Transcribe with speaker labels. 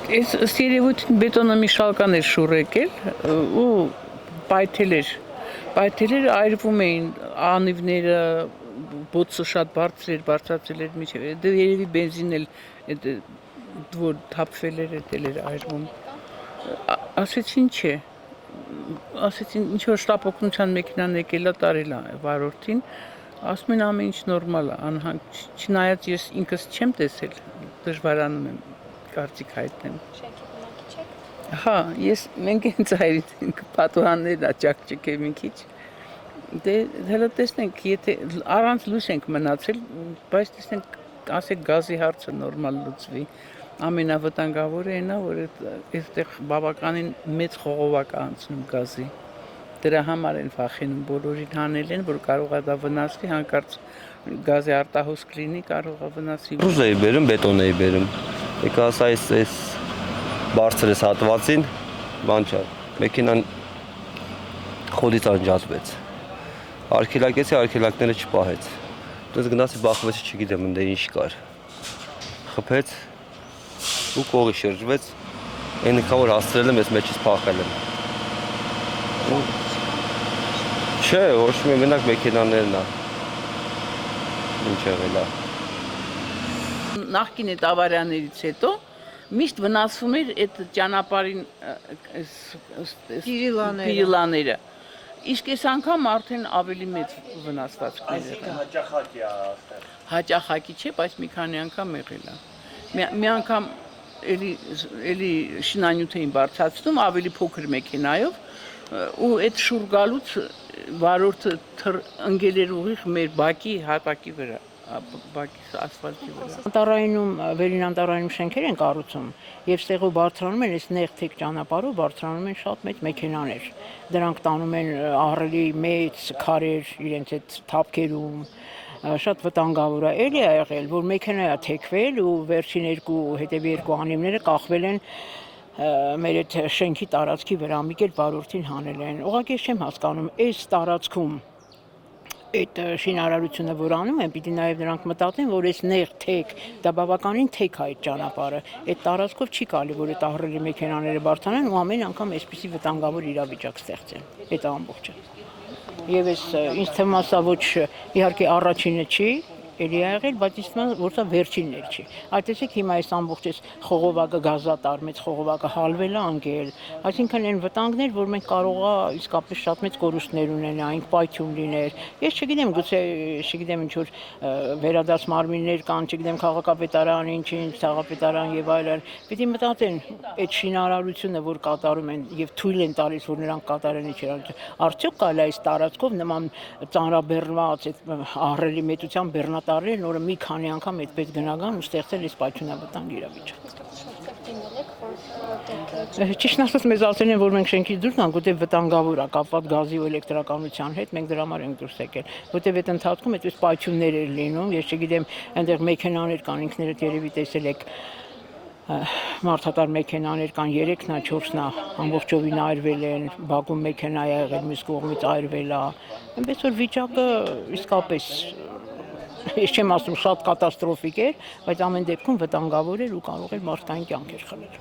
Speaker 1: Այս ըստ երևույթին բետոնը մի շալկան էր շուռ եկել ու պայթել էր այրվում էին անիվները, բոցը շատ բարձրացել էր միջև, դե երևի բենզին էլ որ թափվել էր, էլ էր այրվում։ Ասեցին չէ, ասեցին ինչ որ շտապ օգնության մեքենան եկել է տարել է վարորդին, ասում են ամեն ինչ նորմալ է, անհանգ, չնայած ես ինքս չեմ տեսել, դժվարանում եմ կարծիք հայտնեմ։
Speaker 2: Շենքի բնակիչ եք։
Speaker 1: Հա, մենք հենց հայրին պատուհաններն աճակճկե մի քիչ։ Դե հələ տեսնենք, եթե առանց լույս ենք մնացել, բայց տեսնենք, ասեք գազի հարցը նորմալ լուծվի։ Ամենավտանգավորը այն է, որ այդտեղ բավականին մեծ խողովակ է անցնում գազի։ Դրա համար են վախենում, բոլորին հանել են, որ կարող է դա վնասվի, հանկարծ գազի արտահոսք լինի, կարող է վնասվի։
Speaker 3: Ռուզ էի բերում, բետոն էի բերում։ Եկա ասա այս բարձր էս հատվածին, բան չա, մեքենան խոդից անջատվեց։ Արգելակեցի, արգելակները չպահեց։ Դες գնացի բախվեցի, չգիտեմ ընդ ինչ կար։ Խփեց ու կողի շրջվեց, այն նկա որ հասցրել եմ, ես մեջից փախել եմ։ Չէ, ոչ մի մենակ մեքենաներն է։ Ինչ եղել է։
Speaker 1: Նախկին այդ ավարիաներից հետո միշտ վնասվում էր այդ ճանապարհին պիրիլաները։ Իսկ այս անգամ արդեն ավելի մեծ վնասվածքներ եղան։
Speaker 4: Հաճախակի է այստեղ։
Speaker 1: Հաճախակի չէ, բայց մի քանի անգամ եղել է։ Մի անգամ էլի շինանյութ էին բարձրացնում ավելի փոքր մեքենայով ու այդ շուռ գալուց վարորդը ընկել էր ուղիղ մեր բակի հատակի վրա, բակի ասֆալտի վրա։
Speaker 5: Անտառայինում, վերին անտառայինում շենքեր են կառուցում եւ ստեղով բարձրանում են այս նեղ-թեք ճանապարհով բարձրանում են շատ մեծ մեքենաներ։ Դրանք տանում են ահռելի մեծ քարեր իրենց այդ թափքերում, շատ վտանգավոր է։ Էլի է եղել, որ մեքենայա թեքվել ու վերջին հետևի երկու անիվները կախվել են մեր այդ շենքի տարածքի վրա, մի կերպ վարորդին հանել են։ Ուղղակի ես չեմ հասկանում, այս տարածքում այդ շինարարությունը որ անում են, պիտի նաև նրանք մտածեն, որ այս նեղ-թեք, դա բավականին թեք է այդ ճանապարհը։ Այդ տարածքով չի կարելի, որ այդ ահռելի մեքենաները բարձրանան ու ամեն անգամ այսպիսի վտանգավոր իրավիճակ ստեղծեն։ Այդ ամբողջը։ Եվ այս ինձ թվում է սա ոչ իհարկե առաջինը չի, էլի ա եղել, բայց ինձ թվում է որ սա վերջինն էլ չի։ Այդտեսեք հիմա այս ամբողջ այս խողովակը գազատար, մեծ խողովակը հալվել է անկել, այսինքն այն վտանգներ, որ մենք կարող է իսկապես շատ մեծ կորուստներ ունենանք, պայթյուն լիներ։ Ես չգիտեմ, գուցե չգիտեմ ինչ որ վերադաս մարմիններ կան, չգիտեմ քաղաքապետարան, ինչ ցեղապետարան եւ այլն։ Պիտի մտածեն այդ շինարարությունը, որ կատարում են եւ թույլ են տալիս, որ նրանք կատարեն իջերել։ Արդյոք կարելի է այս տարածքով նման ծանրաբեռնված այդ ահռելի մեծության բեռնատարներ, որը մի քանի անգամ այդպես գնական ու ստեղծել այս պայթյունավտանգ իրավիճակ։ Ճիշտ ասած մեզ ասել են, որ մենք շենքից դուրս գանք, որտեղ վտանգավոր է կապված գազի ու էլեկտրականության հետ, մենք դրա համար ենք դուրս եկել, որտեղ այդ ընթացքում այդպես պայթյուններ էր լինում, ես չգիտեմ, այնտեղ մեքենաներ կան, ինքներդ երևի տեսել եք մարդատար մեքենաներ կան 3-նա, 4-նա ամբողջովին այրվել են, բակում մեքենա է եղել, մյուս կողմից այրվել է, այնպես որ վիճակը իսկապես ես չեմ ասում շատ կատաստրոֆիկ էր, բայց ամեն դեպքում վտանգավոր էր ու կարող էր մարդկային կյանքեր խլել։